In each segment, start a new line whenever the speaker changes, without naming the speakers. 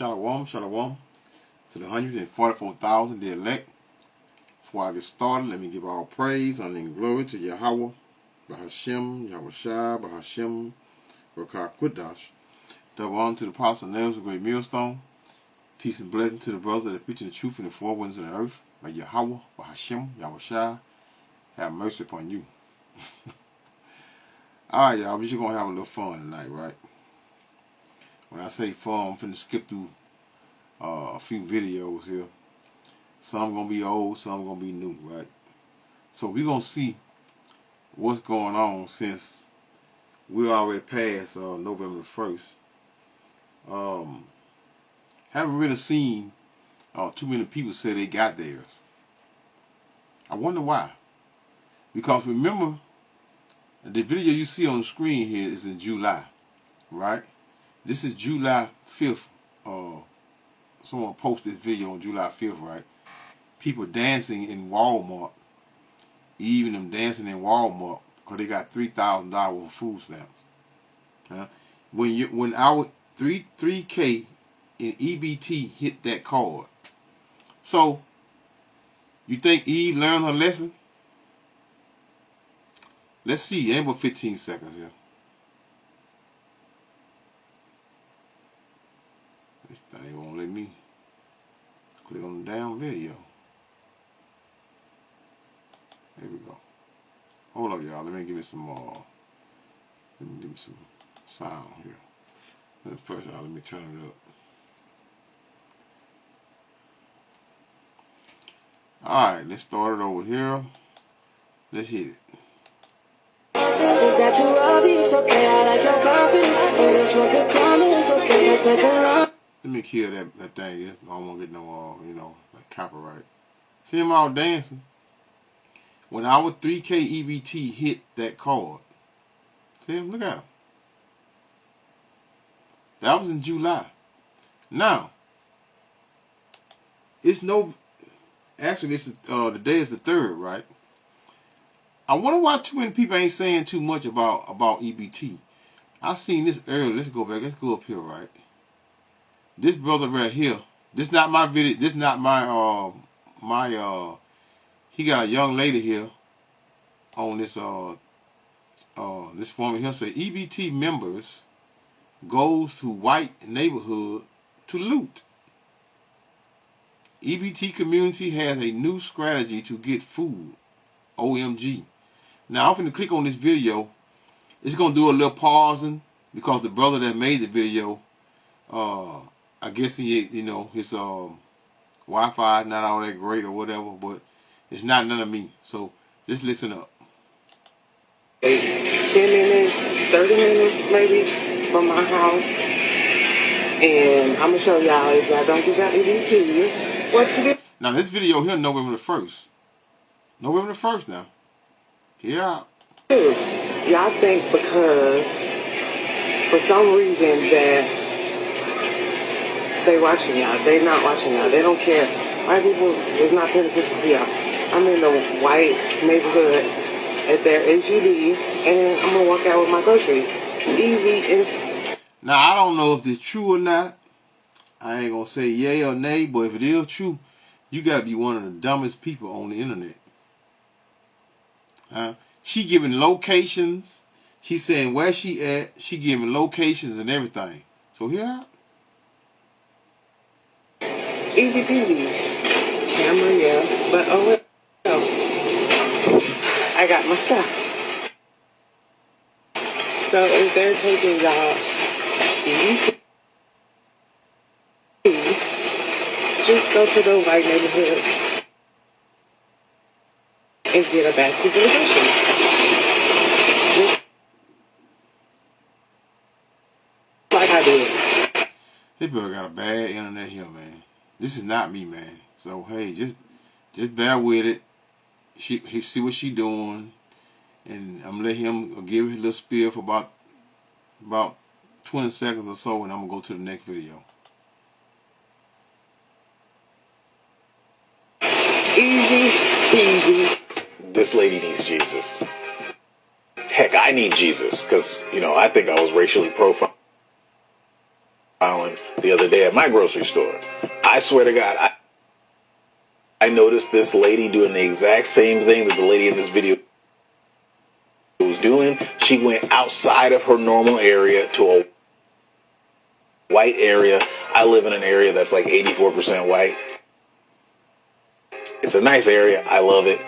Shalom, shalom to the 144,000, the elect. Before I get started, let me give all praise, honor, and glory to Yahweh, Bahashem, Yahushua, Bahashem, Rakah Qudash. Double honor to the apostle and elders of Great Millstone. Peace and blessing to the brothers that are preaching the truth in the four winds of the earth. By Yahweh, Bahashem, Yahushua, have mercy upon you. Alright, y'all, we're just going to have a little fun tonight, right? When I say fun, I'm finna skip through a few videos here. Some gonna be old, some gonna be new, right? So we're gonna see what's going on since we're already past November 1st. Haven't really seen too many people say they got theirs. I wonder why. Because remember, the video you see on the screen here is in July, right? This is July 5th. Someone posted this video on July 5th, right? People dancing in Walmart, even them dancing in Walmart, because they got $3,000 worth of food stamps. When our 3K in EBT hit that card, so you think Eve learned her lesson? Let's see. Ain't but 15 seconds here. This thing won't let me click on the damn video. There we go. Hold up, y'all. Let me give me some more. Let me give me some sound here. First, y'all, let me turn it up. Alright, let's start it over here. Let's hit it.
Is that too obvious? Okay, I like your confidence. Oh, that's what the comments. Okay, let's let the line.
Let me kill that thing. I don't want to get no, like copyright. See them all dancing? When our 3K EBT hit that card, see them? Look at them. That was in July. Now, it's no. Actually, this is the day is the 3rd, right? I wonder why too many people ain't saying too much about EBT. I seen this earlier. Let's go back. Let's go up here, right? This brother right here. This not my video. This not my he got a young lady here on this this woman here say EBT members goes to white neighborhood to loot. EBT community has a new strategy to get food. OMG. Now I'm finna click on this video. It's gonna do a little pausing because the brother that made the video, I guess he, his Wi-Fi not all that great or whatever, but it's not none of me. So just listen up.
10 minutes, 30 minutes maybe from my house, and I'm gonna show y'all if y'all don't get y'all EBT, what to do.
Now this video here, November the 1st. November the 1st now. Yeah.
Y'all think because for some reason that they watching y'all, they not watching y'all, they don't care. White people is not paying attention to y'all. I'm in a white neighborhood at their HEB, and I'm gonna walk out with my groceries. Easy and.
Now I don't know if it's true or not. I ain't gonna say yay or nay, but if it is true, you gotta be one of the dumbest people on the internet. She giving locations. She saying where she at. She giving locations and everything. So here.
Easy peasy. Camera, yeah. But oh well. I got my stuff. So if they're taking y'all EBT, just go to the white neighborhood and get a basket of groceries. Like I did.
This brother got a bad internet here, man. This is not me, man. So hey, just bear with it. He see what she doing, and I'm gonna let him give his little spiel for about 20 seconds or so, and I'm gonna go to the next video.
Easy peasy.
This lady needs Jesus. Heck, I need Jesus because, I think I was racially profiled. the other day at my grocery store. I swear to God, I noticed this lady doing the exact same thing that the lady in this video was doing. She went outside of her normal area to a white area. I live in an area that's like 84% white. It's a nice area. I love it.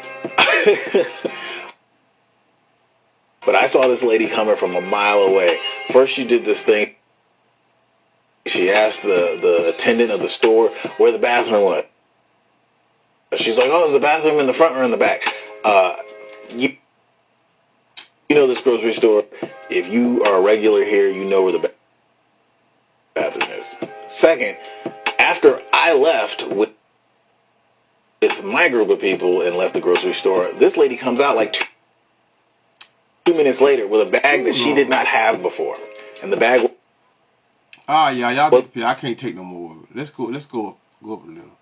But I saw this lady coming from a mile away. First, she did this thing. She asked the attendant of the store where the bathroom was. She's like, oh, is the bathroom in the front or in the back? You know this grocery store. If you are a regular here, you know where the bathroom is. Second, after I left with my group of people and left the grocery store, this lady comes out like 2 minutes later with a bag that she did not have before. And the bag...
y'all, I can't take no more of it. Let's go up a little.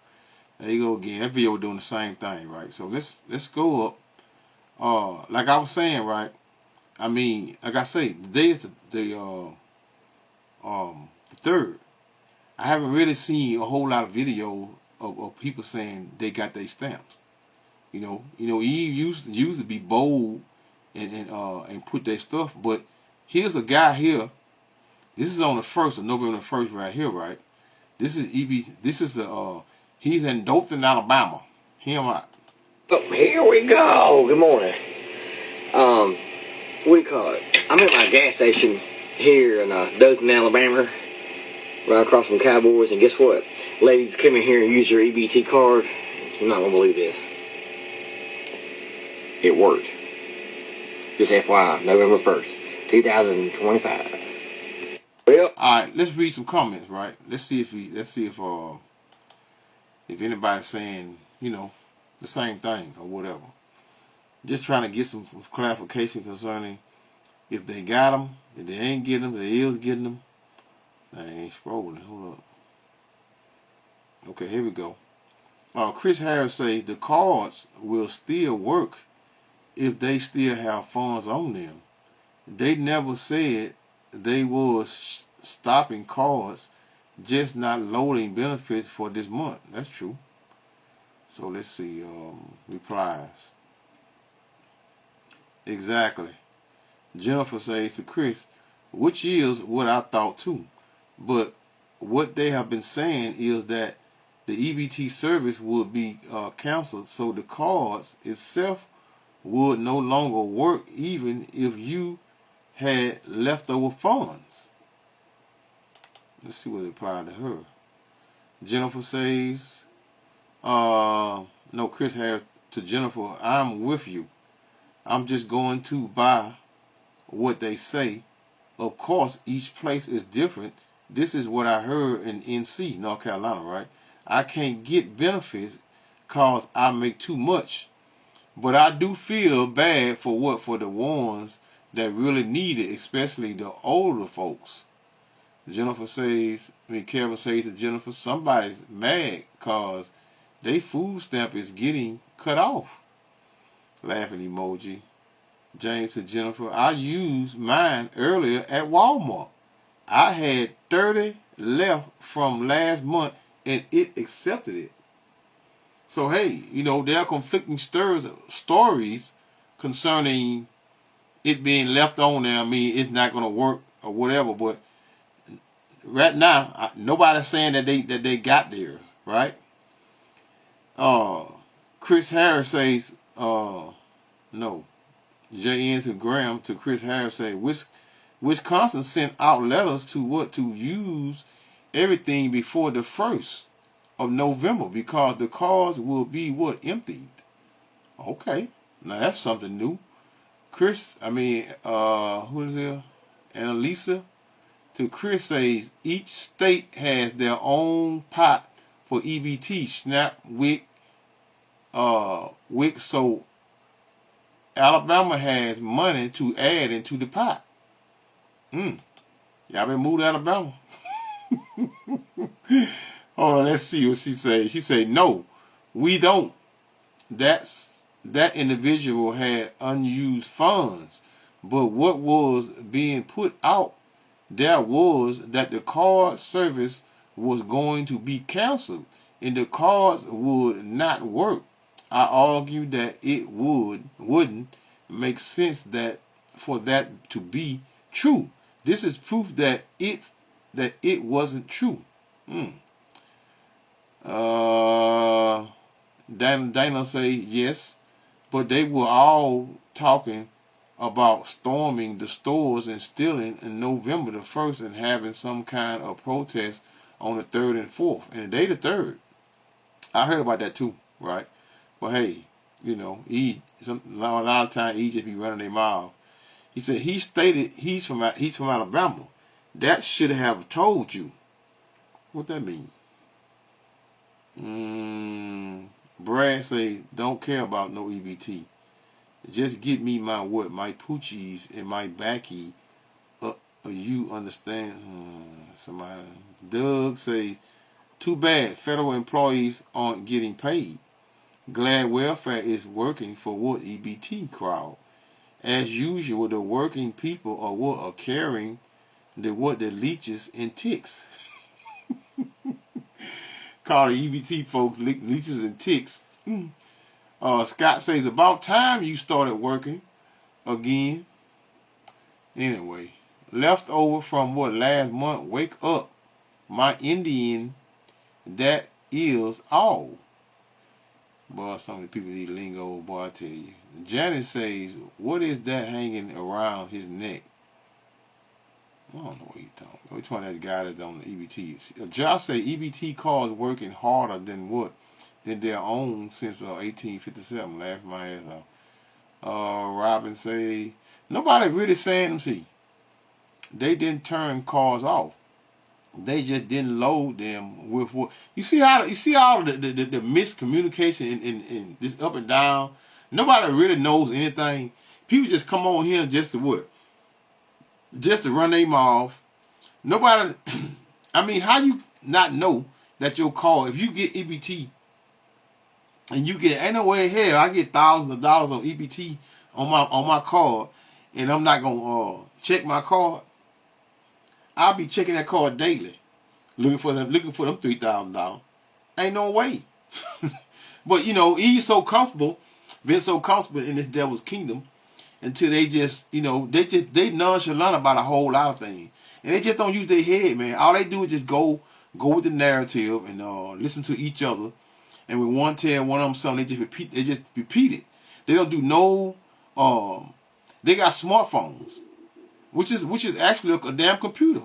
There you go again. That video doing the same thing, right? So let's go up. Like I was saying, right? I mean, like I say, today is the 3rd. I haven't really seen a whole lot of video of people saying they got their stamps. You know, Eve used to be bold and put their stuff. But here's a guy here. This is on the 1st of November 1st right here, right? This is This is the he's in Dothan, Alabama. Hear him out.
Oh, here we go. Good morning. What do you call it? I'm at my gas station here in Dothan, Alabama, right across from Cowboys, and guess what? Ladies, come in here and use your EBT card. You're not gonna believe this. It worked. Just FYI, November 1st, 2025. Well,
all right, let's read some comments, right? Let's see if anybody's saying, the same thing or whatever. Just trying to get some clarification concerning if they got them, if they ain't getting them, if they is getting them. I ain't scrolling. Hold up. Okay, here we go. Chris Harris says the cards will still work if they still have funds on them. They never said they was stopping cards, just not loading benefits for this month. That's true. So let's see, replies. Exactly. Jennifer says to Chris, which is what I thought too. But what they have been saying is that the EBT service would be canceled, so the cards itself would no longer work even if you had leftover funds. Let's see what they applied to her. Jennifer says, no, Chris had to Jennifer, I'm with you. I'm just going to buy what they say. Of course, each place is different. This is what I heard in NC, North Carolina, right? I can't get benefits because I make too much. But I do feel bad for the ones that really need it, especially the older folks. Kevin says to Jennifer, somebody's mad because their food stamp is getting cut off. Laughing emoji. James to Jennifer, I used mine earlier at Walmart. I had 30 left from last month and it accepted it. So hey, there are conflicting stories concerning it being left on there. I mean, it's not going to work or whatever, but right now, nobody's saying that they got theirs, right? Chris Harris says, no. JN to Graham to Chris Harris say, Wisconsin sent out letters to use everything before the 1st of November because the cards will be emptied. Okay, now that's something new. Who is there? Annalisa to Chris says each state has their own pot for EBT, SNAP, WIC, so Alabama has money to add into the pot. Y'all been moved to Alabama? Hold on, let's see what she says. She said, no, we don't. That individual had unused funds, but what was being put out there was that the card service was going to be canceled and the cards would not work. I argued that it wouldn't make sense that for that to be true. This is proof that it wasn't true. Dana say yes, but they were all talking about storming the stores and stealing in November the 1st and having some kind of protest on the 3rd and 4th. And the day the 3rd, I heard about that too, right? But hey, you know, a lot of times he just be running their mouth. He said he stated he's from Alabama. That should have told you. What that mean? Brad say don't care about no EBT. Just get me my poochies and my backy. You understand? Somebody. Doug say, too bad federal employees aren't getting paid. Glad welfare is working for what EBT crowd. As usual, the working people are what are carrying the leeches and ticks. Call the EBT folks leeches and ticks. Scott says, about time you started working again. Anyway, left over from what last month, wake up. My Indian, that is all. Boy, some of the people need lingo, boy, I tell you. Janice says, what is that hanging around his neck? I don't know what he's talking about. Which one that guy that's on the EBT? Josh say EBT cards working harder than what? Than their own since 1857. Laughing my ass off. Robin say, nobody really saying them, see. They didn't turn cars off. They just didn't load them with what you see all the miscommunication in this up and down. Nobody really knows anything. People just come on here just to what? Just to run their mouth. Nobody I mean, how you not know that your car, if you get EBT and you get ain't no way in hell I get thousands of dollars on EBT on my card and I'm not gonna check my card. I'll be checking that card daily, looking for them $3,000. Ain't no way. But you know, he's so comfortable, been so comfortable in this devil's kingdom, until they just, you know, they nonchalant about a whole lot of things, and they just don't use their head, man. All they do is just go with the narrative and listen to each other, and when one tell one of them something, they just repeat it. They don't do no. They got smartphones. Which is actually a damn computer.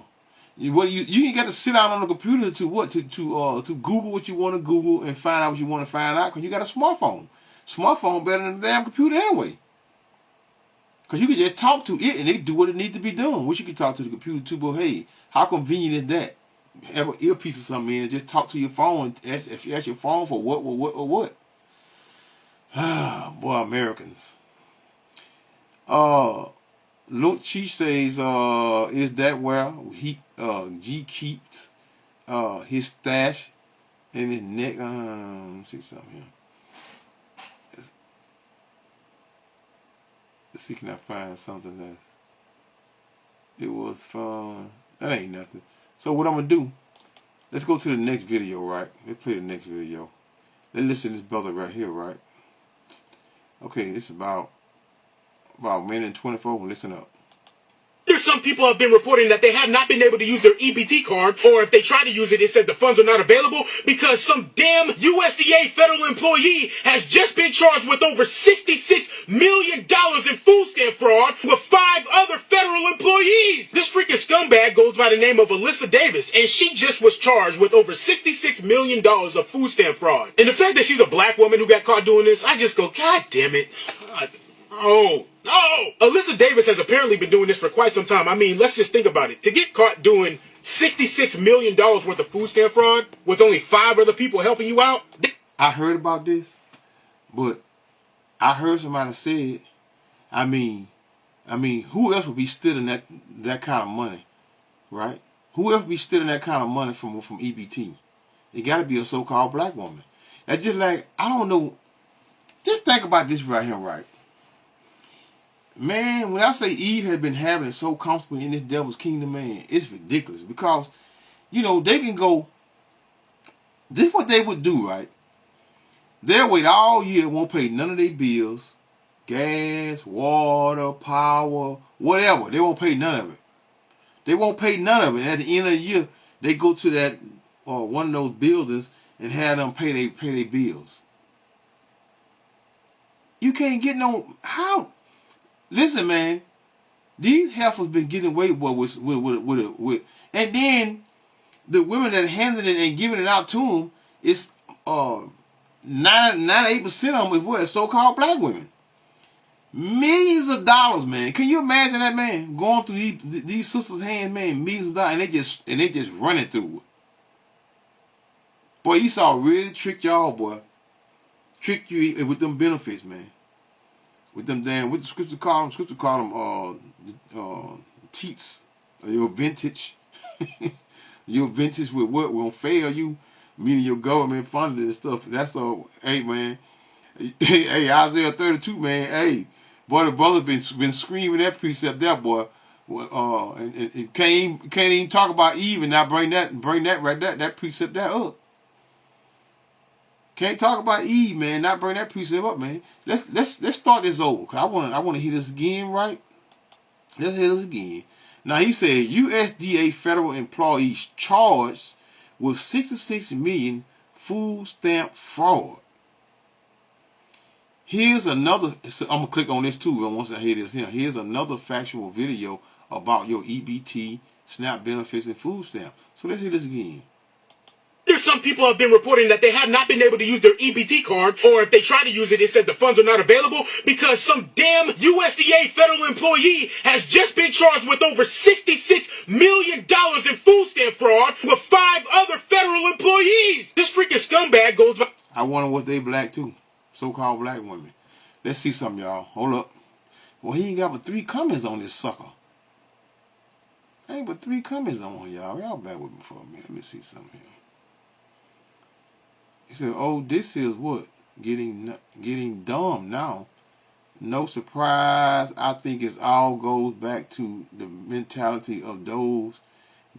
You ain't got to sit down on the computer to Google what you want to Google and find out what you want to find out, because you got a smartphone. Smartphone better than the damn computer anyway. Because you can just talk to it and it do what it needs to be done. Wish you could talk to the computer too, but hey, how convenient is that? Have an earpiece or something in and just talk to your phone and ask your phone for what. Boy, Americans. Luke Chi says, is that where G keeps his stash in his neck? Let me see something here. Let's see, can I find something that it was fun? That ain't nothing. So what I'm gonna do? Let's go to the next video, right? Let's play the next video. Let's listen to this brother right here, right? Okay, this is about a minute and 24. Listen up.
Some people have been reporting that they have not been able to use their EBT card, or if they try to use it, it said the funds are not available because some damn USDA federal employee has just been charged with over $66 million in food stamp fraud with 5 other federal employees. This freaking scumbag goes by the name of Alyssa Davis, and she just was charged with over $66 million of food stamp fraud. And the fact that she's a black woman who got caught doing this, I just go, God damn it. Oh, no! Alyssa Davis has apparently been doing this for quite some time. I mean, let's just think about it. To get caught doing $66 million worth of food stamp fraud with only 5 other people helping you out.
I heard about this, but I heard somebody say, I mean, who else would be stealing that kind of money, right? Who else would be stealing that kind of money from EBT? It got to be a so-called black woman. That's just like, I don't know. Just think about this right here, right? Man, when I say Eve had been having it so comfortable in this devil's kingdom, man, it's ridiculous. Because, you know, they can go, this is what they would do, right? They'll wait all year, won't pay none of their bills, gas, water, power, whatever. They won't pay none of it. They won't pay none of it. And at the end of the year, they go to that one of those buildings and have them pay their bills. You can't get no how. Listen, man, these heifers been getting away with, and then the women that handling it and giving it out to them is 98% of them is what, so-called black women. Millions of dollars, man. Can you imagine that, man, going through these sisters' hands, man, millions of dollars, and they just running through it. Boy, Esau really tricked y'all, boy. Tricked you with them benefits, man. With them damn, what the scripture call them? Scripture call them teats. Your vintage. Your vintage with what won't fail you, meaning your government funded and stuff. That's all. Hey, man. Hey, Isaiah 32, man. Hey, boy, the brother been screaming that precept there, boy. And can't even talk about Eve and not bring that right there, that precept there up. Can't talk about Eve, man. Not bring that precept up, man. Let's start this over. Cause I wanna hear this again, right? Let's hear this again. Now he said USDA federal employees charged with 66 million food stamp fraud. Here's another. So I'm gonna click on this too. Once I hear this here, here's another factual video about your EBT, SNAP benefits, and food stamp. So let's hear this again.
There's some people have been reporting that they have not been able to use their EBT card, or if they try to use it, it said the funds are not available because some damn USDA federal employee has just been charged with over $66 million in food stamp fraud with 5 other federal employees. This freaking scumbag goes by.
I wonder what they black too, so-called black women. Let's see something, y'all. Hold up. Well, he ain't got but 3 comments on this sucker. Ain't but 3 comments on y'all. Y'all back with me for a minute. Let me see something here. He said, "Oh, this is what getting dumb now. No surprise. I think it all goes back to the mentality of those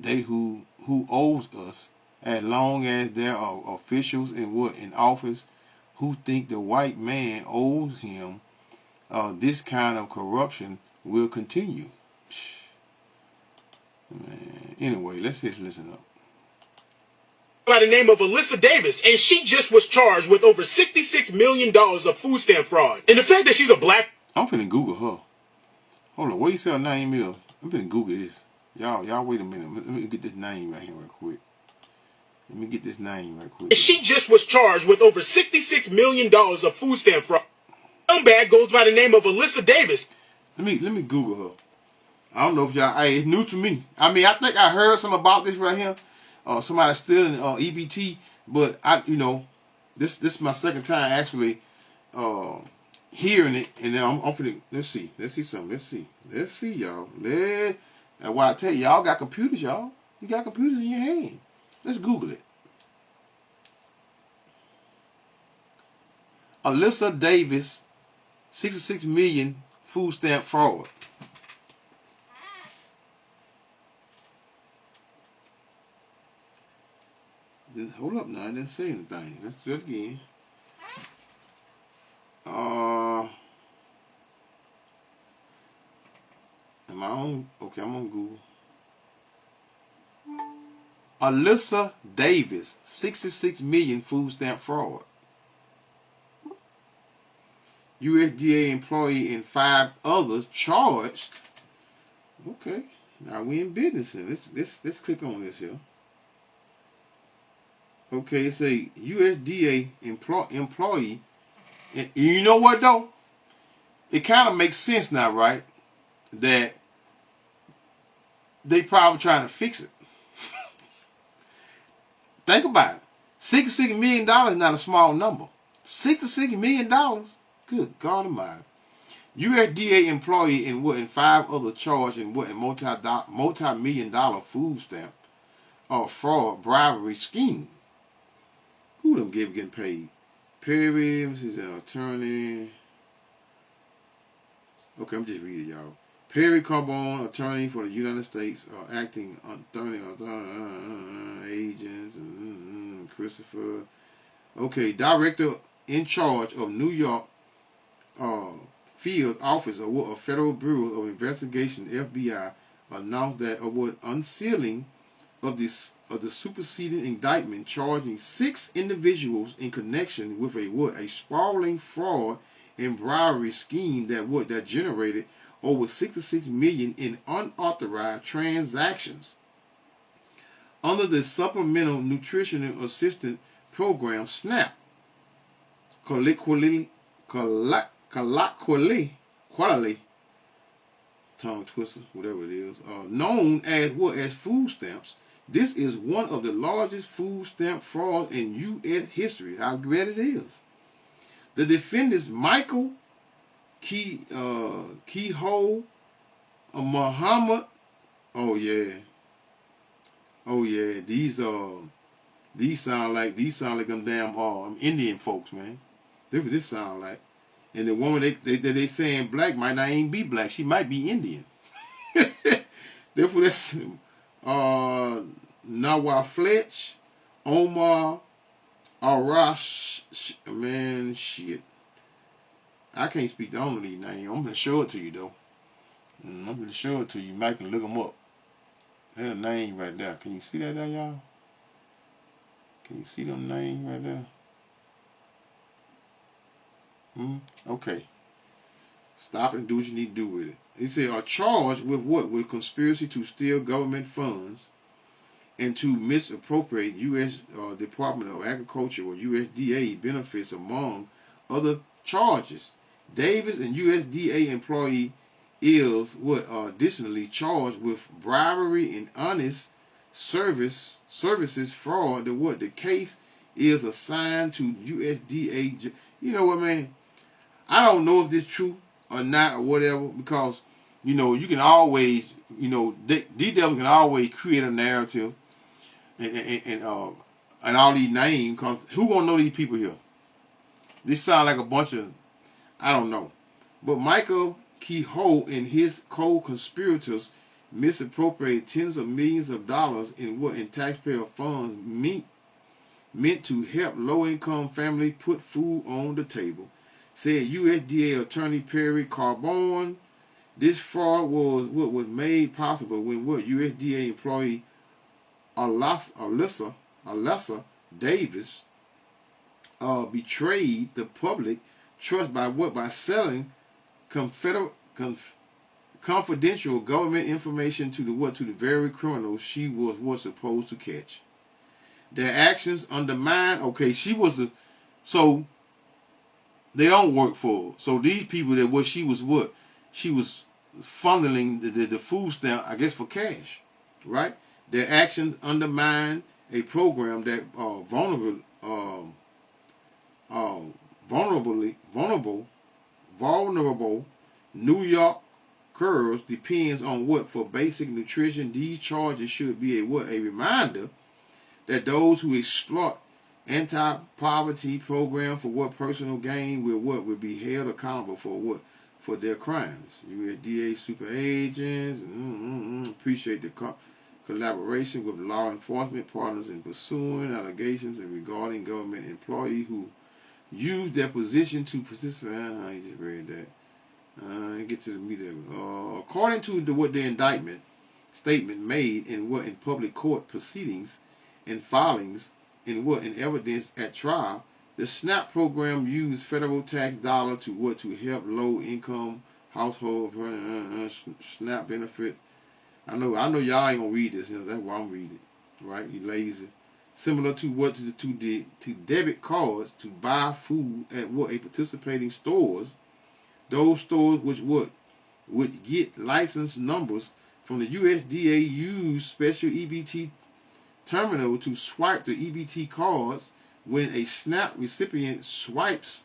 who owes us. As long as there are officials in office who think the white man owes him, this kind of corruption will continue." Man. Anyway, let's just listen up.
By the name of Alyssa Davis, and she just was charged with over $66 million of food stamp fraud. And the fact that she's a black...
I'm finna Google her. Hold on, what you say her name is? I'm finna Google this. Y'all wait a minute. Let me get this name right here real quick. Let me get this name right quick.
And she just was charged with over $66 million of food stamp fraud. Scumbag goes by the name of Alyssa Davis.
Let me Google her. I don't know if y'all... Hey, it's new to me. I mean, I think I heard something about this right here. Somebody stealing EBT, but this is my second time actually hearing it, and then I'm finna, let's see something, let's see y'all. That's why I tell you, y'all got computers, y'all. You got computers in your hand. Let's Google it. Alyssa Davis, 66 million food stamp fraud. Hold up now, I didn't say anything. Let's do it again. Am I on? Okay, I'm on Google. Alyssa Davis, 66 million food stamp fraud. USDA employee and 5 others charged. Okay, now we in business here. Let's click on this here. Okay, it's a USDA employee. And you know what though? It kind of makes sense now, right? That they probably trying to fix it. Think about it. $66 million is not a small number. $66 million? Good God Almighty. USDA employee and 5 other charged in multi-million-dollar food stamp or fraud bribery scheme. Who them getting paid? Perry, she's an attorney. Okay, I'm just reading y'all. Perry Carbone, attorney for the United States, acting attorney, agents, Christopher. Okay, director in charge of New York Field Office of Federal Bureau of Investigation (FBI) announced that unsealing of the superseding indictment charging 6 individuals in connection with a sprawling fraud and bribery scheme that generated over $66 million in unauthorized transactions under the Supplemental Nutritional Assistance Program (SNAP), colloquially, tongue twister, whatever it is, known as food stamps. This is one of the largest food stamp frauds in U.S. history. How great it is. The defendants, Michael Kehoe, Muhammad. Oh yeah. These sound like them damn Indian folks, man. This what this sound like. And the woman they saying black might not even be black. She might be Indian. Therefore, that's Nawar Fletch, Omar Arash. Man, shit. I can't speak the only name. I'm gonna show it to you though. I'm gonna show it to you. Mike can look them up. There's a name right there. Can you see that there, y'all? Can you see them names right there? Okay. Stop it and do what you need to do with it. He said, are charged with what? With conspiracy to steal government funds and to misappropriate U.S. Department of Agriculture or USDA benefits, among other charges. Davis, and USDA employee, is additionally charged with bribery and honest services fraud. The case is assigned to USDA. You know what, man? I don't know if this is true or not or whatever, because you can always these devils can always create a narrative and all these names, because who gonna know these people here? This sound like a bunch of, I don't know. But Michael Kehoe and his co-conspirators misappropriated tens of millions of dollars in taxpayer funds meant to help low-income families put food on the table, said USDA Attorney Perry Carbone. This fraud was made possible when USDA employee Alyssa Davis betrayed the public trust by selling confidential government information to the very criminals she was supposed to catch. Their actions undermine. Okay, she was so they don't work for her. So these people she was funneling the food stamp, I guess, for cash, right? Their actions undermine a program that vulnerable New Yorkers depends on for basic nutrition. These charges should be a reminder that those who exploit anti-poverty program for personal gain will be held accountable for their crimes. USDA super agents appreciate the collaboration with law enforcement partners in pursuing allegations regarding government employees who use their position to participate. I just read that. Get to the meat of it. According to the indictment statement made in public court proceedings and filings in evidence at trial, the SNAP program used federal tax dollars to help low-income households. SNAP benefit. I know y'all ain't gonna read this. That's why I'm reading it, right? You lazy. Similar to to debit cards to buy food at a participating stores. Those stores which would get license numbers from the USDA use special EBT terminal to swipe the EBT cards. When a SNAP recipient swipes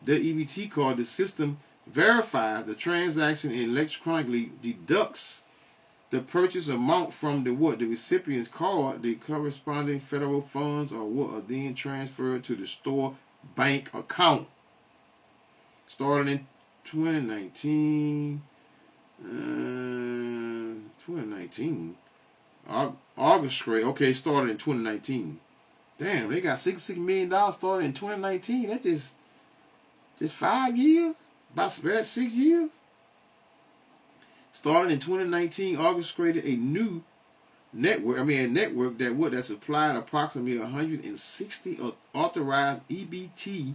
the EBT card, the system verifies the transaction and electronically deducts the purchase amount from the recipient's card. The corresponding federal funds are then transferred to the store bank account. Starting in 2019. 2019. Orchestrate. Okay, started in 2019. Damn, they got $66 million started in 2019. That just 5 years? About 6 years? Started in 2019, orchestrated a new network. A network that supplied approximately 160 authorized EBT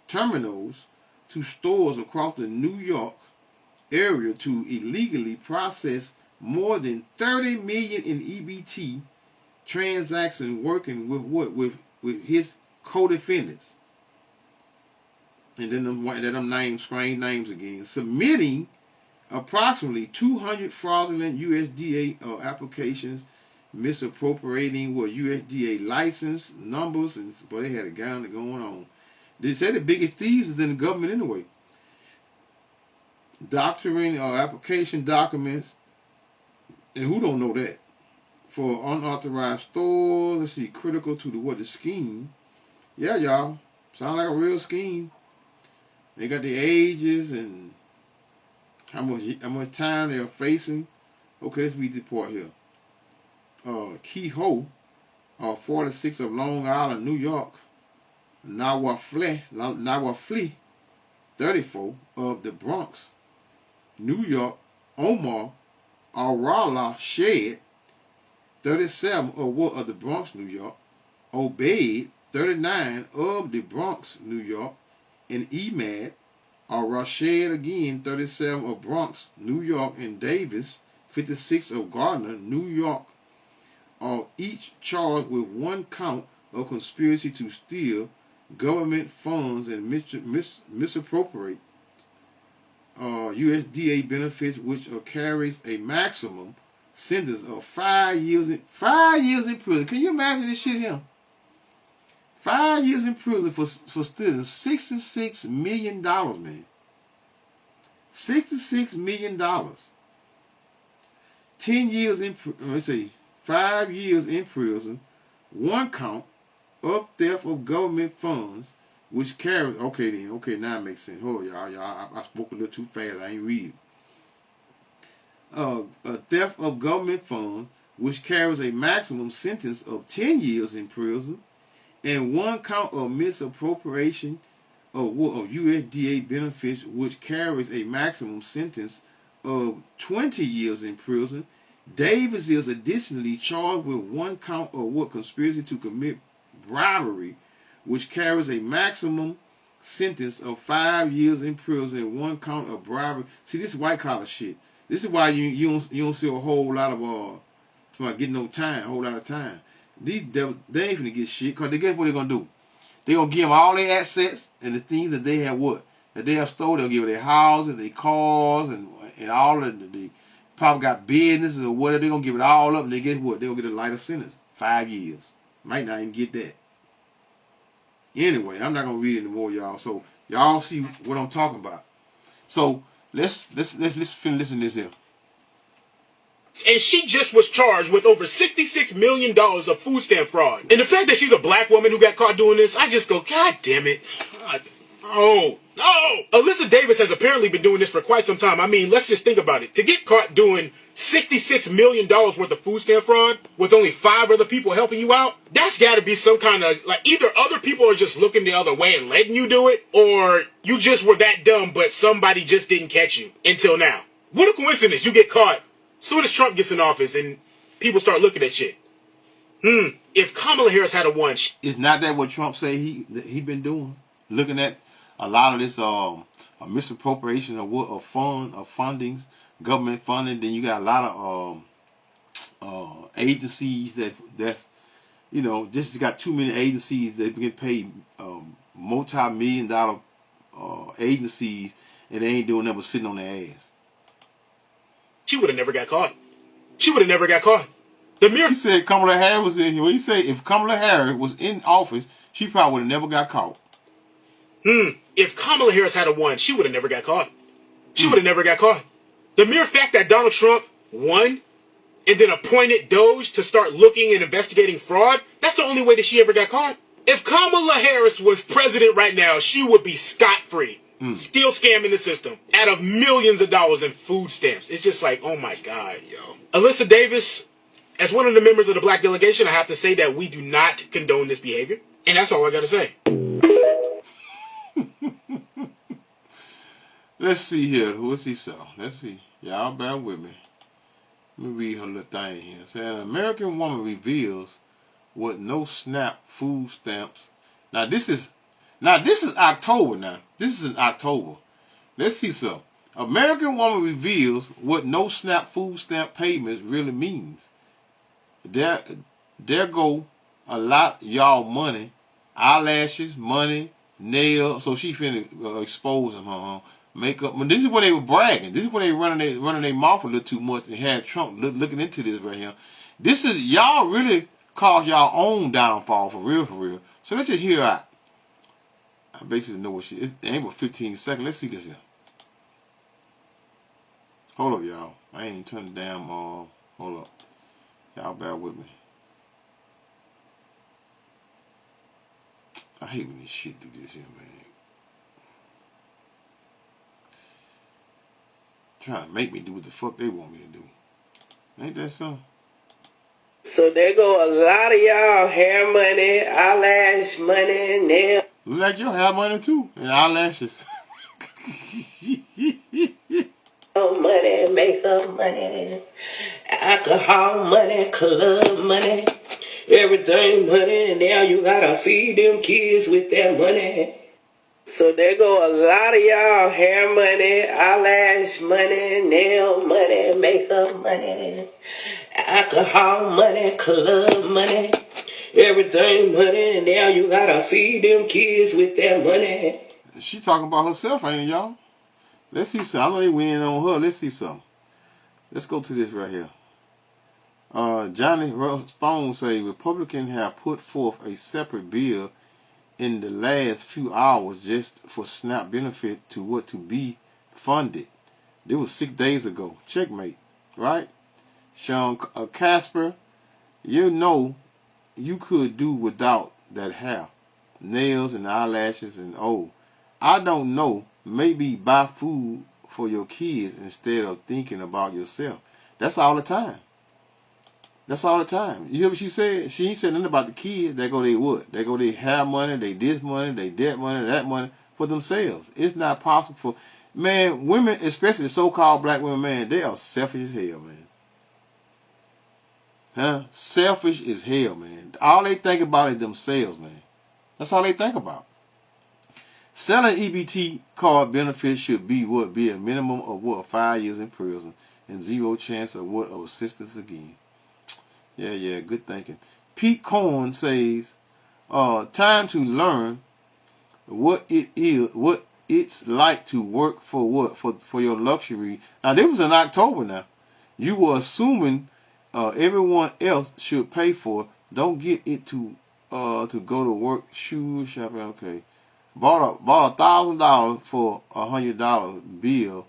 terminals to stores across the New York area to illegally process more than 30 million in EBT transactions, working with his co-defendants. And then them names, strange names again, submitting approximately 200 fraudulent USDA applications, misappropriating USDA license numbers, and but they had a gun going on. They said the biggest thieves is in the government anyway. Doctoring or application documents, and who don't know that? For unauthorized stores, let's see, critical to the scheme. Yeah, y'all, sound like a real scheme. They got the ages and how much time they're facing. Okay, let's read the part here. Kehoe, 46 of Long Island, New York. Nawafle, 34 of the Bronx, New York. Omar Arala Shed, 37 of the Bronx, New York. Obaid, 39 of the Bronx, New York. And Emad Rashid again, 37 of Bronx, New York. And Davis, 56 of Gardner, New York, are each charged with one count of conspiracy to steal government funds and misappropriate USDA benefits, which carries a maximum sentence of 5 years in prison. Can you imagine this shit here? 5 years in prison for stealing $66 million, man. $66 million. 10 years in, let's see, 5 years in prison, one count of theft of government funds, which carries, okay, now it makes sense. Hold on, y'all, I spoke a little too fast, I ain't reading. Theft of government funds, which carries a maximum sentence of 10 years in prison, and one count of misappropriation of USDA benefits, which carries a maximum sentence of 20 years in prison. Davis is additionally charged with one count of conspiracy to commit bribery, which carries a maximum sentence of 5 years in prison, and one count of bribery. See, this is white collar shit. This is why you don't see a whole lot of getting no time, a whole lot of time. These devils, they ain't finna get shit, because they guess what they're gonna do? They're gonna give them all their assets and the things that they have that they have stolen. They'll give them their houses, their cars, and all of the probably got businesses or whatever. They're gonna give it all up, and they guess what? They're gonna get a lighter sentence. 5 years. Might not even get that. Anyway, I'm not gonna read it anymore, y'all. So y'all see what I'm talking about. So let's finish listening to this here.
And she just was charged with over $66 million of food stamp fraud. And the fact that she's a black woman who got caught doing this, I just go, God damn it. Oh, no. Alyssa Davis has apparently been doing this for quite some time. I mean, let's just think about it. To get caught doing $66 million worth of food stamp fraud with only 5 other people helping you out, that's got to be some kind of, either other people are just looking the other way and letting you do it, or you just were that dumb, but somebody just didn't catch you until now. What a coincidence. You get caught soon as Trump gets in office and people start looking at shit. If Kamala Harris had won,
it's not that what Trump say he been doing, looking at a lot of this misappropriation of fundings, government funding. Then you got a lot of agencies that's just got too many agencies that get paid multi-million-dollar agencies, and they ain't doing nothing but sitting on their ass.
She would have never got caught. She would have never got caught.
He said Kamala Harris was in here. Well, he said if Kamala Harris was in office, she probably would have never got caught.
If Kamala Harris had won, she would have never got caught. She would have never got caught. The mere fact that Donald Trump won and then appointed Doge to start looking and investigating fraud, that's the only way that she ever got caught. If Kamala Harris was president right now, she would be scot-free. still scamming the system out of millions of dollars in food stamps. It's just like, oh my God, yo. Alyssa Davis, as one of the members of the black delegation, I have to say that we do not condone this behavior. And that's all I got to say.
Let's see here. What's he sell? Let's see. Y'all bear with me. Let me read her little thing here. It says, an American woman reveals what no SNAP food stamps. Now this is October now. This is in October. Let's see some. American woman reveals what no SNAP food stamp payments really means. There go a lot of y'all money, eyelashes, money, nails. So she finna expose them. Makeup. This is when they were bragging. This is when they running their mouth a little too much and had Trump looking into this right here. This is y'all really caused y'all own downfall for real, for real. So let's just hear out. I basically know what it ain't but 15 seconds. Let's see this here. Hold up, y'all. I ain't turning down. Hold up. Y'all bear with me. I hate when this shit do this here, man. Trying to make me do what the fuck they want me to do. Ain't that something?
So there go a lot of y'all hair money, eyelash money, nail.
Look like your hair money too, and eyelashes.
Money, makeup money, alcohol money, club money, everything money. Now you gotta feed them kids with that money. So there go a lot of y'all hair money, eyelash money, nail money, makeup money, alcohol money, club money, everything money. Now you gotta feed them kids with that money.
She talking about herself, ain't it, y'all? Let's see some. I know they winning on her. Let's see some. Let's go to this right here. Johnny Stone say Republicans have put forth a separate bill in the last few hours just for SNAP benefit to be funded. It was 6 days ago. Checkmate, right? Sean Casper, you know you could do without that hair, nails and eyelashes and I don't know. Maybe buy food for your kids instead of thinking about yourself. That's all the time. That's all the time. You hear what she said? She ain't said nothing about the kids. They go they what? They go they have money, they this money, they that money for themselves. It's not possible for women, especially so-called black women, man, they are selfish as hell, man. Selfish as hell, man. All they think about is themselves, man. That's all they think about. Selling EBT card benefits should be a minimum of 5 years in prison and zero chance of assistance again. Yeah, good thinking. Pete Cohen says, time to learn what it's like to work for your luxury. Now this was in October now. You were assuming everyone else should pay for it. Don't get it to go to work, shoes, shopping, okay. Bought $1,000 for $100 bill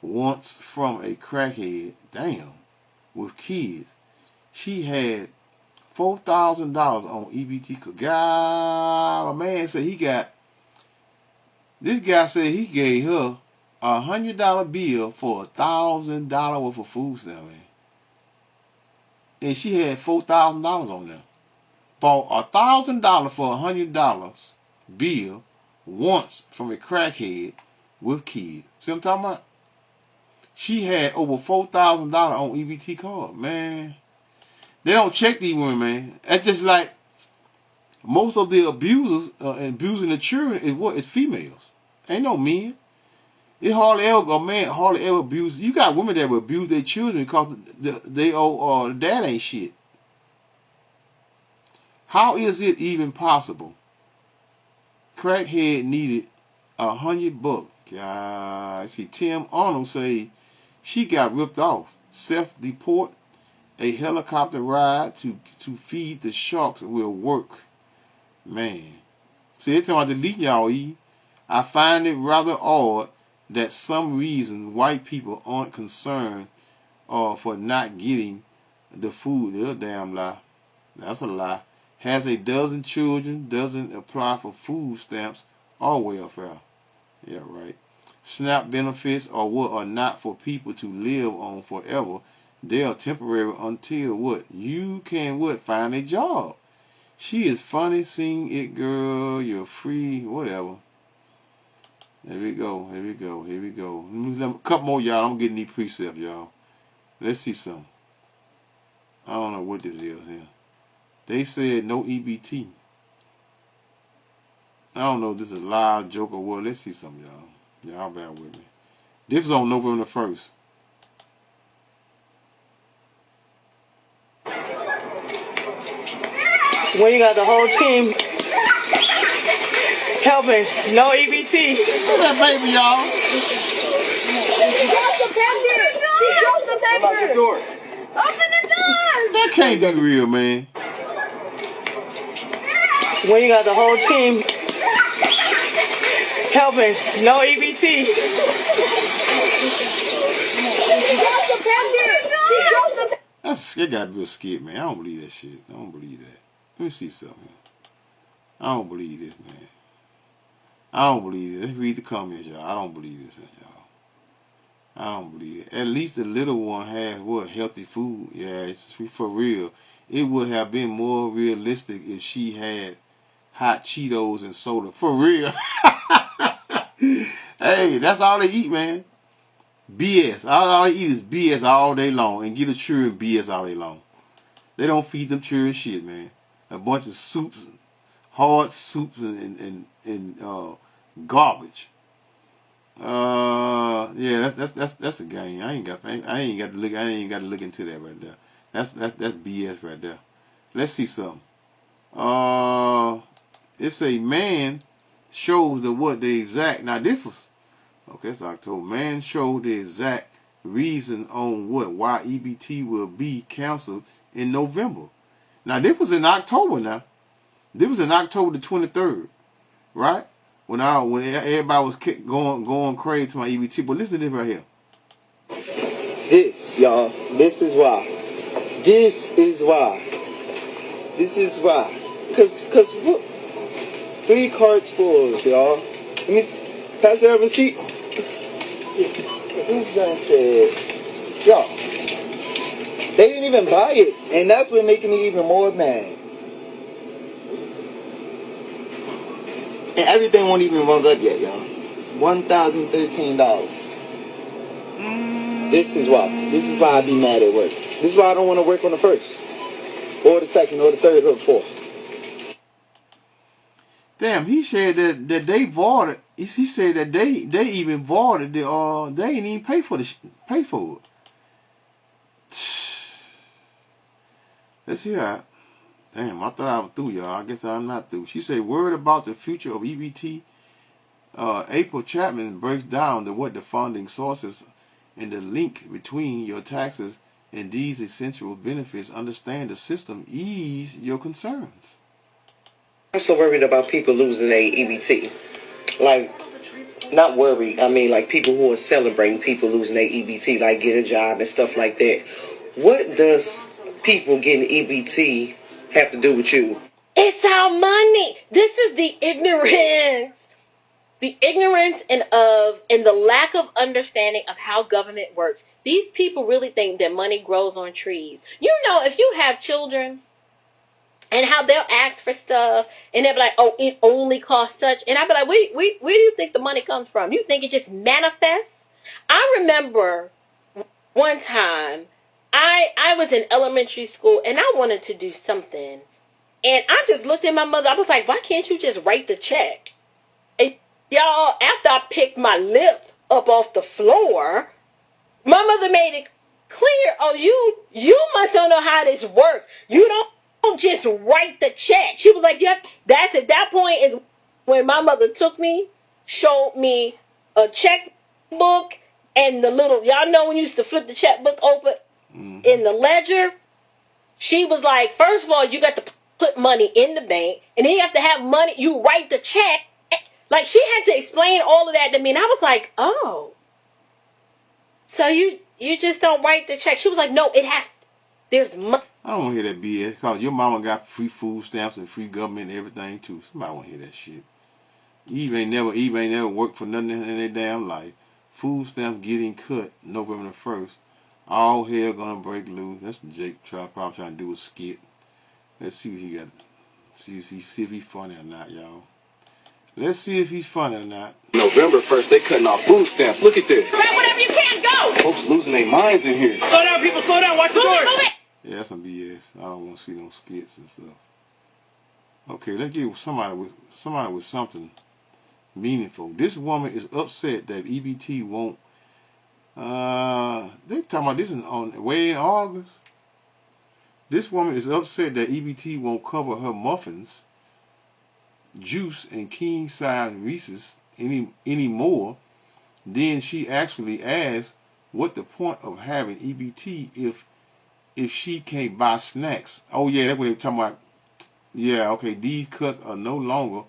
once from a crackhead. Damn, with kids. She had $4,000 on EBT. God, my man said this guy said he gave her $100 bill for $1,000 worth of food stamp, man. And she had $4,000 on there. Bought $1,000 for $100 bill once from a crackhead with kids. See what I'm talking about? She had over $4,000 on EBT card, man. They don't check these women, man. That's just like most of the abusers and abusing the children is females. Ain't no men. It hardly ever a man hardly ever abuse. You got women that will abuse their children because the dad ain't shit. How is it even possible? Crackhead needed $100. God, see, Tim Arnold say she got ripped off. Self-deport, a helicopter ride to feed the sharks will work. Man. See, they're talking about deleting y'all, E. I find it rather odd that some reason white people aren't concerned for not getting the food. They're a damn lie. That's a lie. Has a dozen children, doesn't apply for food stamps or welfare. Yeah, right. SNAP benefits or what are not for people to live on forever. They are temporary until what? You can what? Find a job. She is funny, sing it, girl. You're free, whatever. Here we go. Here we go. Here we go. A couple more, y'all. I'm getting these precepts, y'all. Let's see some. I don't know what this is here. They said no EBT. I don't know if this is a live joke or what. Let's see some, y'all. Y'all bear with me. This was on November the 1st.
When you got the whole team helping, no EBT.
Look at that baby, y'all.
She dropped the paper. She dropped the paper. Open the door. Open the door.
That can't be real, man.
When you got the whole team helping, no EBT.
She dropped the paper. She dropped the paper.
That gotta be a skit, man. I don't believe that shit. I don't believe that. Let me see something. I don't believe this, man. I don't believe it. Let's read the comments, y'all. I don't believe this, y'all. I don't believe it. At least the little one has what? Healthy food. Yeah, it's for real. It would have been more realistic if she had hot Cheetos and soda. For real. Hey, that's all they eat, man. BS. All they eat is BS all day long and get the children BS all day long. They don't feed them children shit, man. A bunch of soups, hard soups and garbage. Yeah, that's a game. I ain't got to look into that right there. That's BS right there. Let's see something. It's a man shows the exact. Now this was okay. It's October. Man showed the exact reason on why EBT will be canceled in November. Now this was in October. Now this was in October the 23rd, right? When everybody was going crazy to my EBT. But listen to this right here.
This, y'all. This is why. This is why. This is why. Cause look, 3 cards full, y'all. Let me pass that receipt. This guy said, y'all, they didn't even buy it, and that's what making me even more mad. And everything won't even run up yet, y'all. $1,013. This is why. This is why I be mad at work. This is why I don't want to work on the 1st, or the 2nd, or the 3rd, or the 4th.
Damn, he said that they voided. He said that they even voided the they didn't even pay for it. Let's hear it. Damn, I thought I was through, y'all. I guess I'm not through. She said, worried about the future of EBT. April Chapman breaks down the funding sources and the link between your taxes and these essential benefits. Understand the system. Ease your concerns.
I'm so worried about people losing their EBT. Like, not worried. I mean, like people who are celebrating people losing their EBT, like get a job and stuff like that. What does people getting EBT have to do with you?
It's our money. This is the ignorance. The ignorance and the lack of understanding of how government works. These people really think that money grows on trees. You know, if you have children and how they'll ask for stuff and they'll be like, oh, it only costs such. And I'll be like, where do you think the money comes from? You think it just manifests? I remember one time I was in elementary school and I wanted to do something. And I just looked at my mother. I was like, why can't you just write the check? And y'all, after I picked my lip up off the floor, my mother made it clear, oh, you must don't know how this works. You don't just write the check. She was like, yeah, that's at that point is when my mother took me, showed me a checkbook and the little, y'all know when you used to flip the checkbook open in the ledger. She was like, first of all, you got to put money in the bank, and then you have to have money. You write the check. Like, she had to explain all of that to me, and I was like, oh, so you just don't write the check. She was like, no, it has, there's money.
I don't want to hear that BS, because your mama got free food stamps and free government and everything, too. Somebody want to hear that shit. Eve ain't never worked for nothing in their damn life. Food stamps getting cut November the 1st. All hell gonna break loose. That's the Jake probably trying to do a skit. Let's see what he got. See if he's funny or not, y'all. Let's see if he's funny or not.
November 1st, they cutting off food stamps. Look at this.
Grab whatever you can, go!
Folks losing their minds in here.
Slow down, people, slow down, watch the doors! Move it!
Yeah, that's some BS. I don't want to see no skits and stuff. Okay, let's get somebody with something meaningful. This woman is upset that EBT won't. They talking about this is on way in August. This woman is upset that EBT won't cover her muffins, juice, and king size Reese's any more. Then she actually asked, "What the point of having EBT if she can't buy snacks?" Oh yeah, that's what they talking about. Yeah, okay, these cuts are no longer.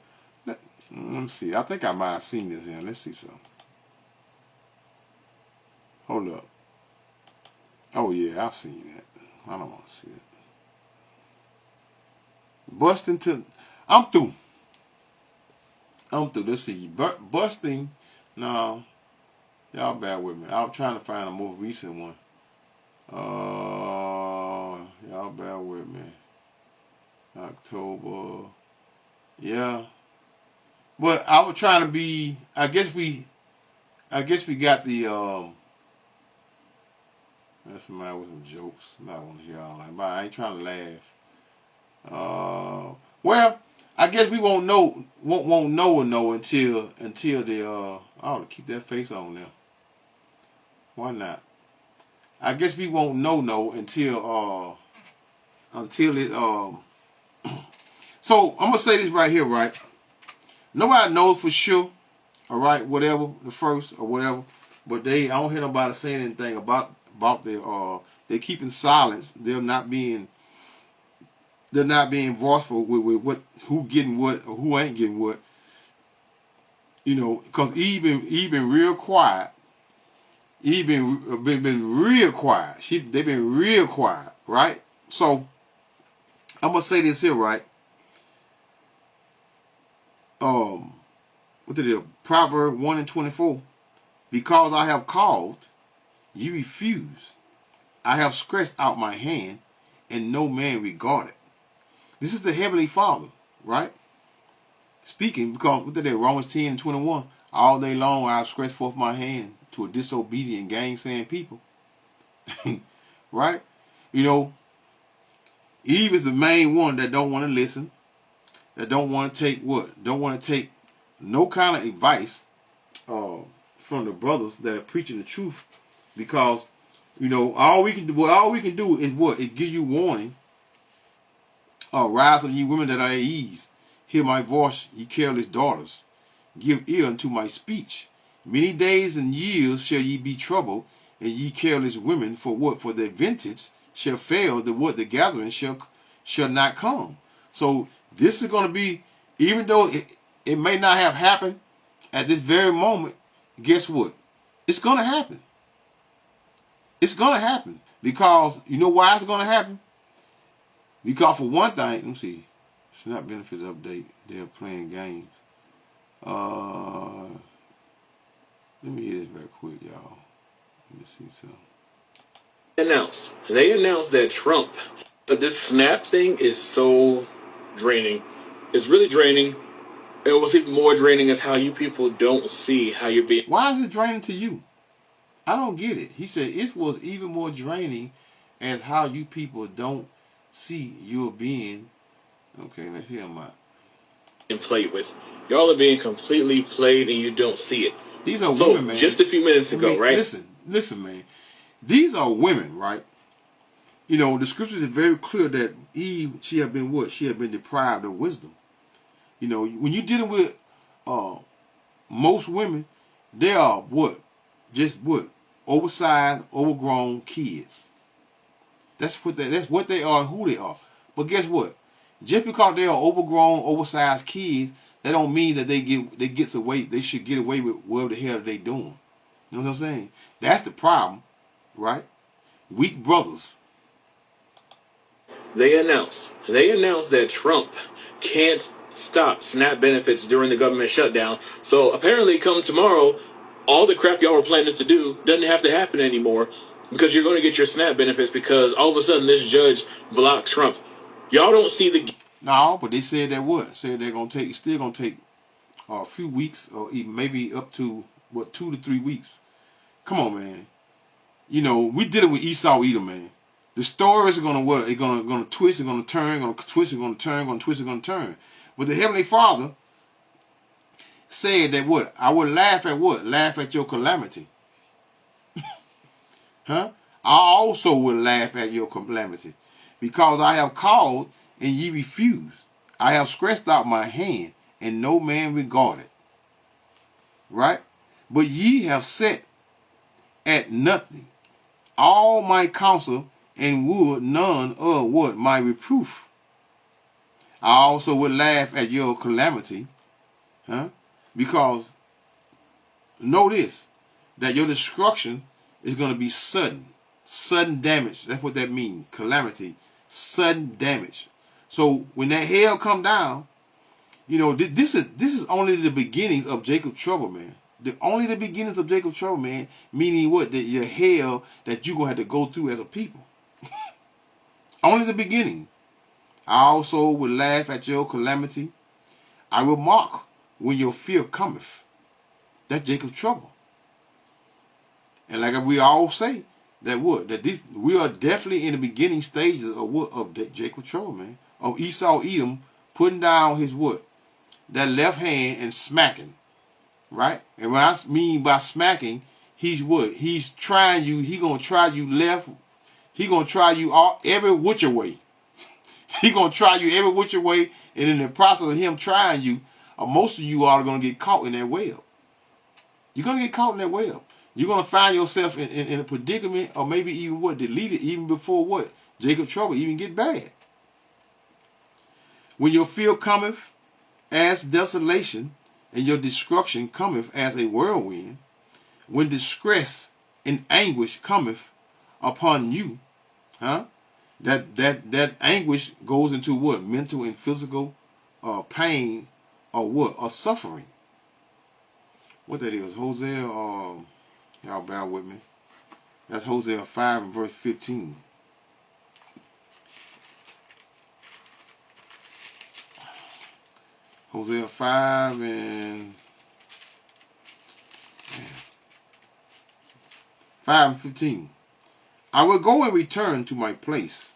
Let me see. I think I might have seen this here. Let's see something. Hold up. Oh yeah, I've seen that. I don't want to see it. Busting to. I'm through. Let's see. Busting. No. Y'all bear with me. I was trying to find a more recent one. Y'all bear with me. October. Yeah. But I was trying to be. I guess we got the. That's somebody with some jokes. I don't want to hear all that. But I ain't trying to laugh. Well, I guess we won't know until the I ought to keep that face on there. Why not? I guess we won't know until it So I'm gonna say this right here, right? Nobody knows for sure, all right, whatever the first or whatever, but I don't hear nobody saying anything about they're keeping silence. They're not being voiceful with what who getting what or who ain't getting what. You know, because he been real quiet. He been real quiet. They've been real quiet, right? So I'm gonna say this here, right? What did it? Proverbs 1:24. Because I have called, you refuse. I have stretched out my hand, and no man regarded. This is the Heavenly Father, right? Speaking, because what did that? Romans 10:21. All day long I have stretched forth my hand to a disobedient, gainsaying people. Right? You know, Eve is the main one that don't want to listen, that don't want to take what? Don't want to take no kind of advice from the brothers that are preaching the truth, because you know all we can do is what? It give you warning. Rise up, ye women that are at ease. Hear my voice, ye careless daughters. Give ear unto my speech. Many days and years shall ye be troubled, and ye careless women, for what? For the vintage shall fail, the gathering shall not come. So this is going to be, even though it may not have happened at this very moment, guess what? It's going to happen. It's going to happen. Because, you know why it's going to happen? Because for one thing, let me see. Snap benefits update. They're playing games. Let me hear this very quick, y'all. Let me see something.
They announced that Trump, but this Snap thing is so draining. It's really draining. It was even more draining as how you people don't see how you're being.
Why is it draining to you? I don't get it. He said it was even more draining as how you people don't see you're being. Okay, let's hear him out.
And played with. Y'all are being completely played and you don't see it.
These are women, man.
Just a few minutes ago, right?
Listen, man. These are women, right? You know, the scriptures is very clear that Eve, she had been what? She had been deprived of wisdom. You know, when you're dealing with most women, they are what? Just what? Oversized, overgrown kids. That's what they are and who they are. But guess what? Just because they are overgrown, oversized kids, that don't mean that they should get away with whatever the hell they doing. You know what I'm saying? That's the problem, right? Weak brothers.
They announced that Trump can't stop SNAP benefits during the government shutdown. So apparently, come tomorrow, all the crap y'all were planning to do doesn't have to happen anymore because you're going to get your SNAP benefits because all of a sudden this judge blocked Trump. Y'all don't see the...
No, but they said that what? Said they're going to take, still going to take a few weeks or even maybe up to, 2 to 3 weeks. Come on, man. You know, we did it with Esau Edom, man. The stories are going to what? They're going to twist, they're going to turn, going to twist, they're going to turn, going to twist, they're going to turn. But the Heavenly Father said that what? I would laugh at what? Laugh at your calamity. Huh? I also will laugh at your calamity, because I have called and ye refused. I have stretched out my hand and no man regarded. Right? But ye have set at nothing all my counsel and would none of what? My reproof. I also would laugh at your calamity. Huh? Because know this, that your destruction is going to be sudden. Sudden damage. That's what that means. Calamity. Sudden damage. So when that hell come down, you know, this is only the beginnings of Jacob's trouble, man. Only the beginnings of Jacob's trouble, man. Meaning what? That your hell that you're going to have to go through as a people. Only the beginning. I also will laugh at your calamity. I will mock when your fear cometh. That's Jacob's trouble. And like we all say, that what? That this, we are definitely in the beginning stages of what? Of Jacob's trouble, man. Of Esau Edom putting down his what? That left hand and smacking. Right? And what I mean by smacking, he's what? He's trying you, he gonna try you left, he gonna try you all every which way. He gonna try you every which way, and in the process of him trying you, most of you are gonna get caught in that web. You're gonna get caught in that web. You're gonna find yourself in a predicament, or maybe even what? Deleted even before what? Jacob's trouble even get bad. When your fear cometh as desolation, and your destruction cometh as a whirlwind, when distress and anguish cometh upon you, huh? That anguish goes into what? Mental and physical pain, or what? Or suffering. What that is? Hosea, y'all bear with me. That's Hosea 5 and verse 15. Hosea 5 and 15. I will go and return to my place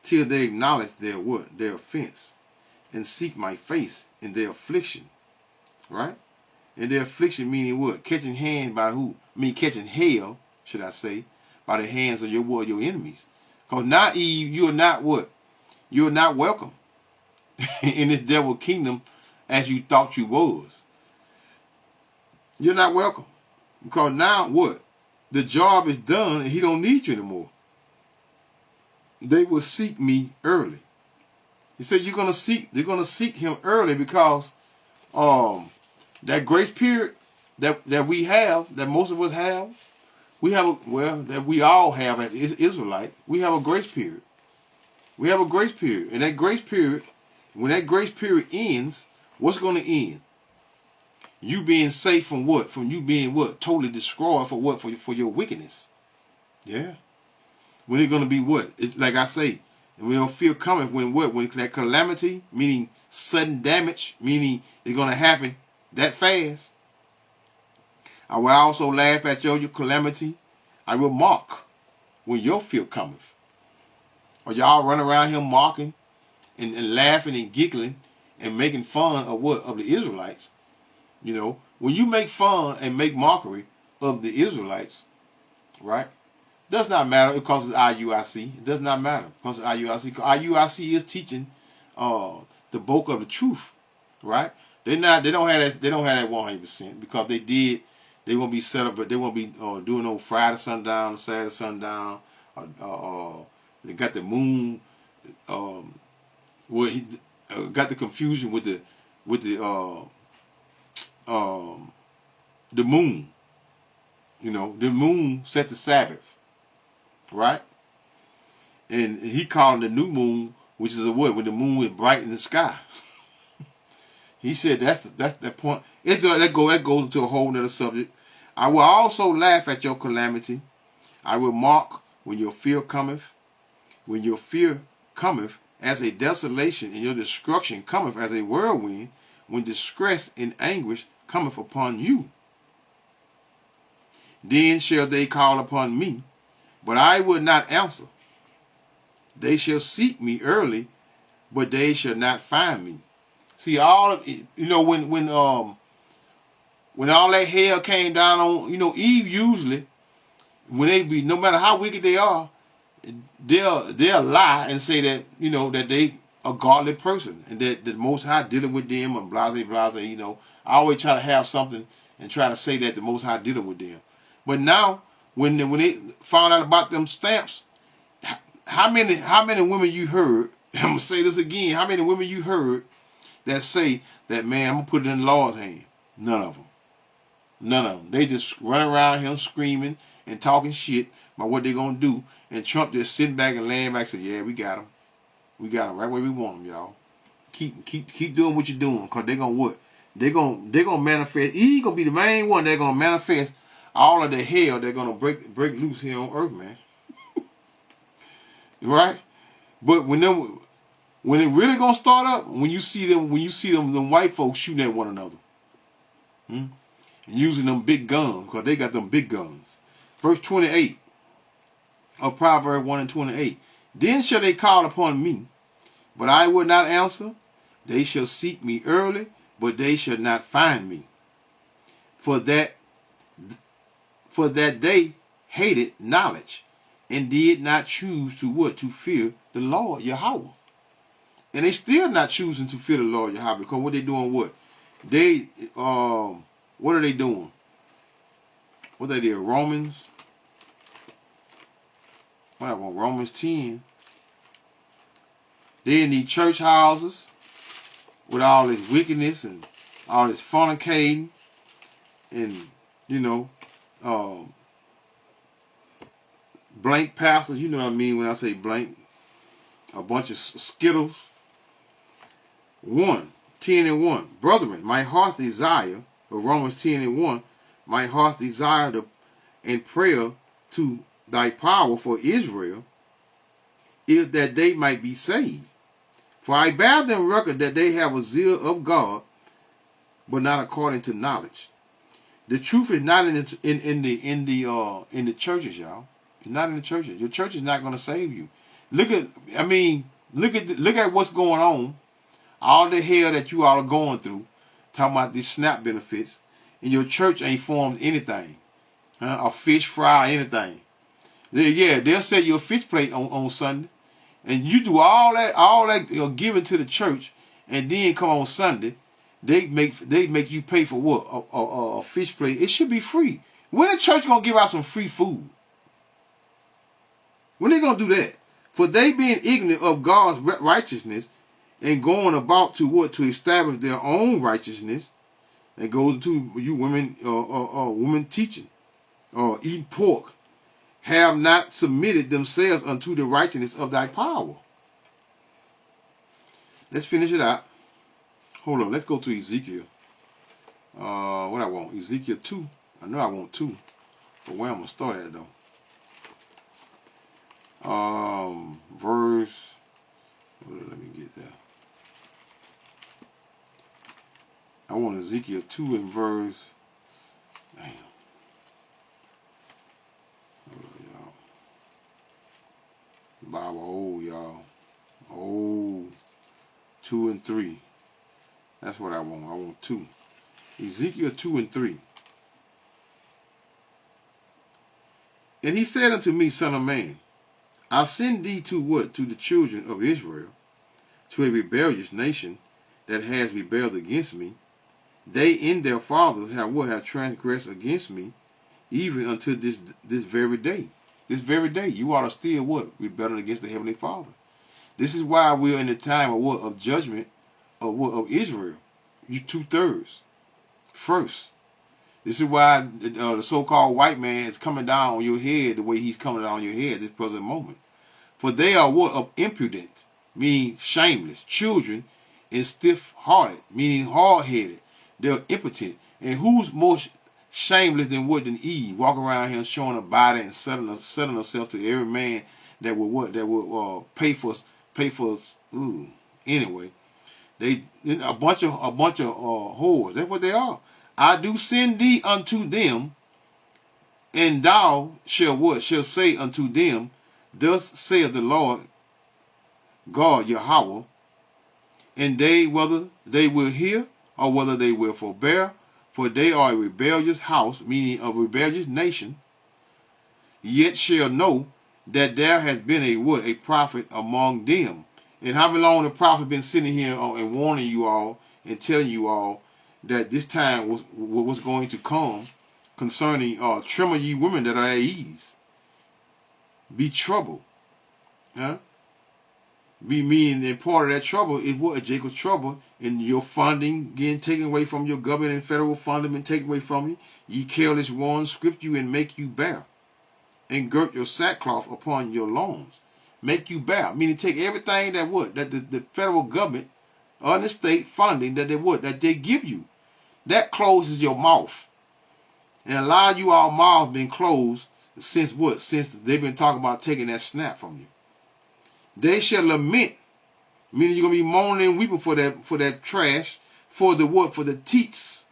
till they acknowledge their what? Their offense, and seek my face in their affliction. Right? And their affliction meaning what? Catching hands by who? Catching hell, should I say, by the hands of your enemies. Because now, Eve, you are not what? You are not welcome in this devil kingdom as you thought you was. You're not welcome. Because now what? The job is done and he don't need you anymore. They will seek me early. He said they're gonna seek him early because that grace period that we have, that most of us have, that we all have as Israelite, we have a grace period. We have a grace period. And that grace period, when that grace period ends, what's going to end? You being safe from what? From you being what? Totally destroyed for what? For your wickedness. Yeah. When it's going to be what? It's like I say, and we don't feel coming when what? When that calamity, meaning sudden damage, meaning it's going to happen that fast. I will also laugh at your calamity. I will mock when your fear cometh. Or y'all run around here mocking and laughing and giggling and making fun of what? Of the Israelites. You know, when you make fun and make mockery of the Israelites, right? Does not matter because it's IUIC. It does not matter because it's IUIC. IUIC is teaching the bulk of the truth, right? They don't have that 100% because they won't be set up, but they won't be doing no Friday sundown, Saturday sundown. They got the moon. Where he got the confusion with the moon. You know, the moon set the Sabbath, right? And he called the new moon, which is a what? When the moon is bright in the sky. He said that's the point. That goes into a whole nother subject. I will also laugh at your calamity. I will mock when your fear cometh. When your fear cometh as a desolation, and your destruction cometh as a whirlwind, when distress and anguish cometh upon you. Then shall they call upon me, but I will not answer. They shall seek me early, but they shall not find me. See, all of it, when all that hell came down on, Eve usually, when they be, no matter how wicked they are, they'll lie and say that, that they a godly person and that the Most High dealing with them and blase. I always try to have something and try to say that the Most High dealing with them. But now, when they found out about them stamps, how many women you heard? I'm gonna say this again. How many women you heard that say that, man, I'm gonna put it in the Lord's hand? None of them. None of them. They just run around him screaming and talking shit about what they're gonna do, and Trump just sitting back and laying back and say, "Yeah, we got them. We got them right where we want them, y'all. Keep doing what you're doing, cause they're gonna what? They're gonna manifest. He gonna be the main one. They're gonna manifest all of the hell they're gonna break loose here on earth, man. Right? But when it really gonna start up, when you see them white folks shooting at one another, and using them big guns, because they got them big guns. Verse 28 of Proverbs 1:28. Then shall they call upon me, but I will not answer. They shall seek me early, but they shall not find me. For that they hated knowledge, and did not choose to what? To fear the Lord Yahweh. And they still not choosing to fear the Lord Yahweh, because what they doing what? They what are they doing? What they did? Romans 10. They in these church houses with all this wickedness and all this fornicating and blank pastors. You know what I mean when I say blank. A bunch of skittles. 10:1. Brethren, my heart's desire, for Romans 10:1, my heart's desire and prayer to thy power for Israel is that they might be saved. For I bear them record that they have a zeal of God, but not according to knowledge. The truth is not in the churches, y'all. It's not in the churches. Your church is not going to save you. Look at what's going on. All the hell that you all are going through, talking about these SNAP benefits, and your church ain't formed anything, a fish fry, anything. They'll sell you a fish plate on Sunday, and you do all that giving to the church, and then come on Sunday, they make you pay for what? A fish plate. It should be free. When the church gonna give out some free food? When they gonna do that? For they being ignorant of God's righteousness and going about to what? To establish their own righteousness. That goes to you women, women teaching, eating pork, have not submitted themselves unto the righteousness of thy power. Let's finish it out. Hold on, let's go to Ezekiel. What I want? Ezekiel 2. I know I want 2. But where I'm going to start at, though? Verse... Let me get there. I want Ezekiel 2 and verse... Damn. Y'all. The Bible old, y'all. Old. 2 and 3. That's what I want. I want 2. Ezekiel 2 and 3. And he said unto me, Son of man, I send thee to what? To the children of Israel, to a rebellious nation that has rebelled against me. They in their fathers have transgressed against me, even unto this very day. This very day, you ought to still what? Rebelling against the Heavenly Father. This is why we're in the time of what? Of judgment of Israel. You 2/3. First. This is why the so-called white man is coming down on your head the way he's coming down on your head at this present moment. For they are what? Of impudent, meaning shameless, children and stiff-hearted, meaning hard-headed. They're impotent. And who's more shameless than what than Eve, walking around here showing her body and selling herself to every man that would what that would pay for. Ooh. Anyway, they a bunch of whores. That's what they are. I do send thee unto them, and thou shall what? Shall say unto them, thus saith the Lord God Yahweh, and they, whether they will hear or whether they will forbear, for they are a rebellious house, meaning a rebellious nation, yet shall know that there has been a prophet among them. And how long the prophet been sitting here and warning you all and telling you all that this time was going to come concerning tremor ye women that are at ease. Be troubled. Huh? Be meaning and part of that trouble is what? Jacob's trouble in your funding getting taken away from your government and federal funding been taken away from you. Ye careless ones, script you and make you bear, and girt your sackcloth upon your loins. Make you bear, meaning take everything that the federal government or the state funding that they give you. That closes your mouth. And a lot of you all mouths been closed since what? Since they've been talking about taking that snap from you. They shall lament, meaning you're gonna be moaning and weeping for that trash, for the what? For the teats.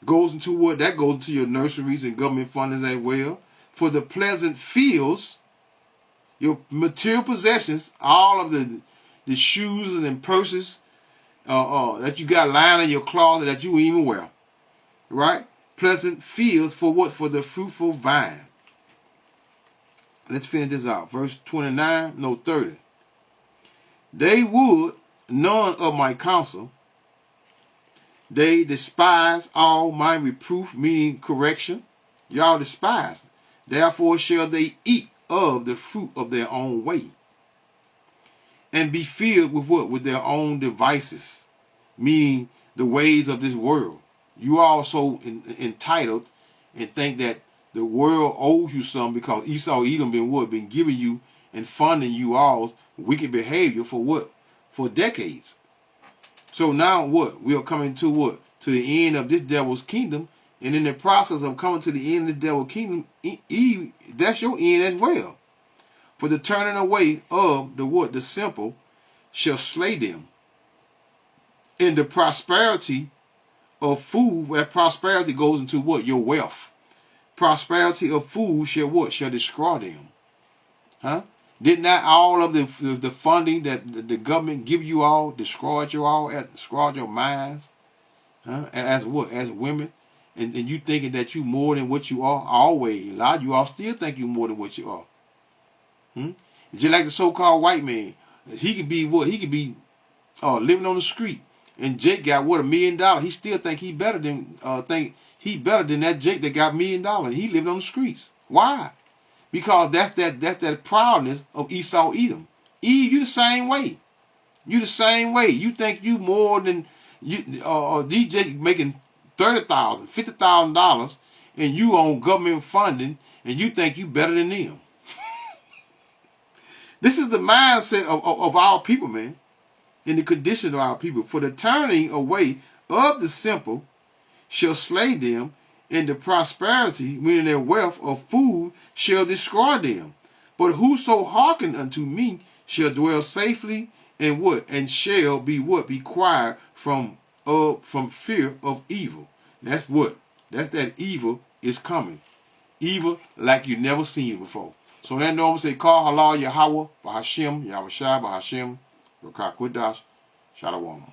Goes into what? That goes into your nurseries and government fundings as well. For the pleasant fields, your material possessions, all of the shoes and purses that you got lying in your closet that you even wear. Right? Pleasant fields for what? For the fruitful vine. Let's finish this out. Verse 30. They would none of my counsel. They despise all my reproof, meaning correction. Y'all despise. Therefore shall they eat of the fruit of their own way, and be filled with what? With their own devices, meaning the ways of this world. You also entitled and think that the world owes you something because Esau Edom been giving you and funding you all wicked behavior for what? For decades. So now what? We are coming to what? To the end of this devil's kingdom. And in the process of coming to the end of the devil's kingdom, Eve, that's your end as well. For the turning away of the what? The simple shall slay them. And the prosperity of food, where prosperity goes into what? Your wealth. Prosperity of food shall what? Shall destroy them. Huh? Did not all of the funding that the government give you all destroyed you all, destroyed your minds? Huh? As what? As women? And you thinking that you more than what you are? Always. A lot of you all still think you more than what you are. Just like the so-called white man. He could be what? He could be living on the street. And Jake got what? $1 million. He still think he better than that Jake that got $1 million. He lived on the streets. Why? Because that's that proudness of Esau Edom. Eve, you the same way. You the same way. You think you more than you DJ making $30,000, $50,000, and you on government funding, and you think you better than them. This is the mindset of our people, man, and the condition of our people. For the turning away of the simple shall slay them, and the prosperity, meaning their wealth of food, shall destroy them. But whoso hearken unto me shall dwell safely, and what? And shall be what? Be quiet from fear of evil. That's what? That's that evil is coming. Evil like you never seen it before. So that normal say, call halal Yahweh, Bahashem, Yahweh Shai, Bahashem, Rakak Widash, Shalom.